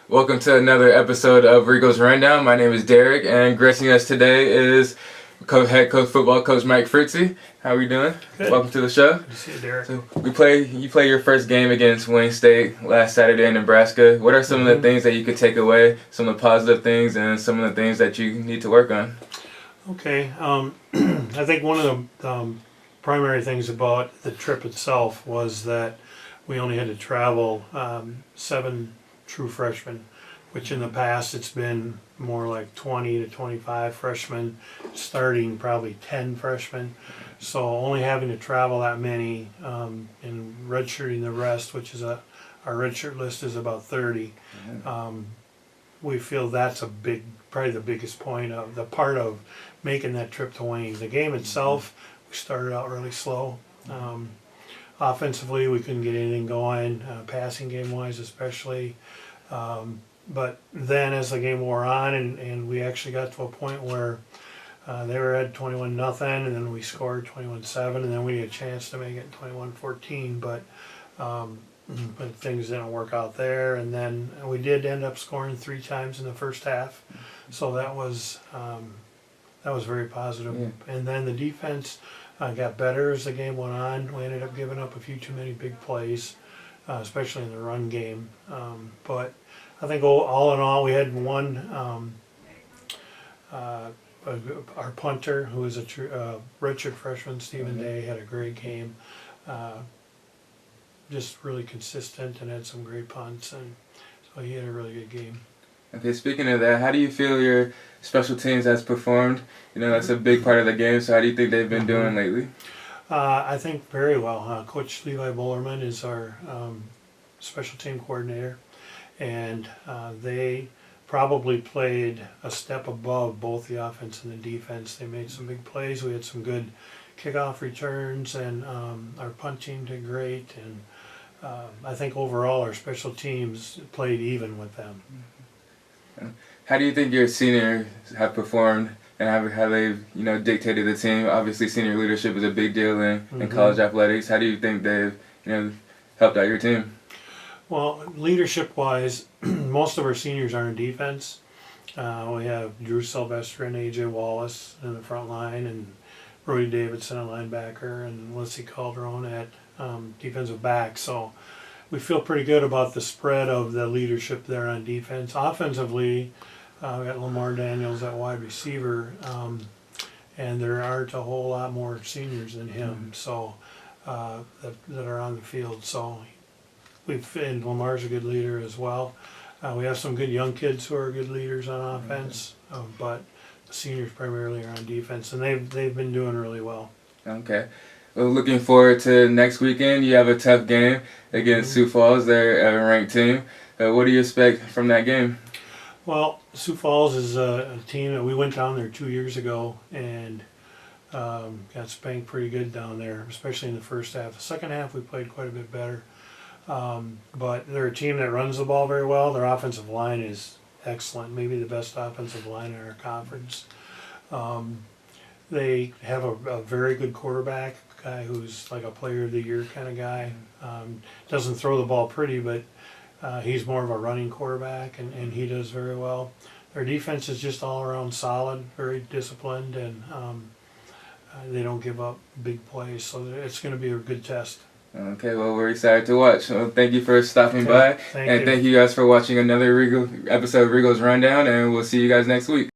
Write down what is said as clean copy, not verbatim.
Welcome to another episode of Regal's Rundown. My name is Derrick, and gracing us today is head coach, football coach Mike Fritze. How are we doing? Good. Welcome to the show. Good to see you, Derrick. So you play your first game against Wayne State last Saturday in Nebraska. What are some of the things that you could take away, some of the positive things, and some of the things that you need to work on? Okay. I think one of the primary things about the trip itself was that we only had to travel 7 true freshmen, which in the past it's been more like 20 to 25 freshmen, starting probably 10 freshmen. So only having to travel that many and redshirting the rest, which is our redshirt list is about 30. We feel that's probably the biggest point of the part of making that trip to Wayne. The game itself, we started out really slow. Offensively, we couldn't get anything going, passing game-wise especially. But then as the game wore on and we actually got to a point where they were at 21-0, and then we scored 21-7, and then we had a chance to make it 21-14, but things didn't work out there. And then we did end up scoring 3 times in the first half, so that was very positive. Yeah. And then the defense got better as the game went on. We ended up giving up a few too many big plays, especially in the run game. But I think all in all, we had one. Our punter, who is a redshirt freshman, Stephen Day, had a great game. Just really consistent and had some great punts, and so he had a really good game. Okay, speaking of that, how do you feel your special teams has performed? You know, that's a big part of the game, so how do you think they've been doing lately? I think very well. Coach Levi Bullerman is our special team coordinator, and they probably played a step above both the offense and the defense. They made some big plays. We had some good kickoff returns, and our punt team did great. And I think overall our special teams played even with them. How do you think your seniors have performed, and how they've dictated the team? Obviously, senior leadership is a big deal in college athletics. How do you think they've helped out your team? Well, leadership-wise, most of our seniors are in defense. We have Drew Sylvester and A.J. Wallace in the front line, and Brody Davidson at linebacker, and Lissy Calderon at defensive back. So we feel pretty good about the spread of the leadership there on defense. Offensively, we got Lamar Daniels at wide receiver, and there aren't a whole lot more seniors than him, so that are on the field. So and Lamar's a good leader as well. We have some good young kids who are good leaders on offense, but the seniors primarily are on defense, and they've been doing really well. Okay. Well, looking forward to next weekend. You have a tough game against Sioux Falls. They're a ranked team. What do you expect from that game? Well, Sioux Falls is a team that we went down there 2 years ago and got spanked pretty good down there, especially in the first half. The second half we played quite a bit better. But they're a team that runs the ball very well. Their offensive line is excellent, maybe the best offensive line in our conference. They have a very good quarterback, a guy who's like a player of the year kind of guy. Doesn't throw the ball pretty, but he's more of a running quarterback, and he does very well. Their defense is just all around solid, very disciplined, and they don't give up big plays, so it's going to be a good test. Okay, well, we're excited to watch. Well, thank you for stopping by. Thank you guys for watching another episode of Regal's Rundown, and we'll see you guys next week.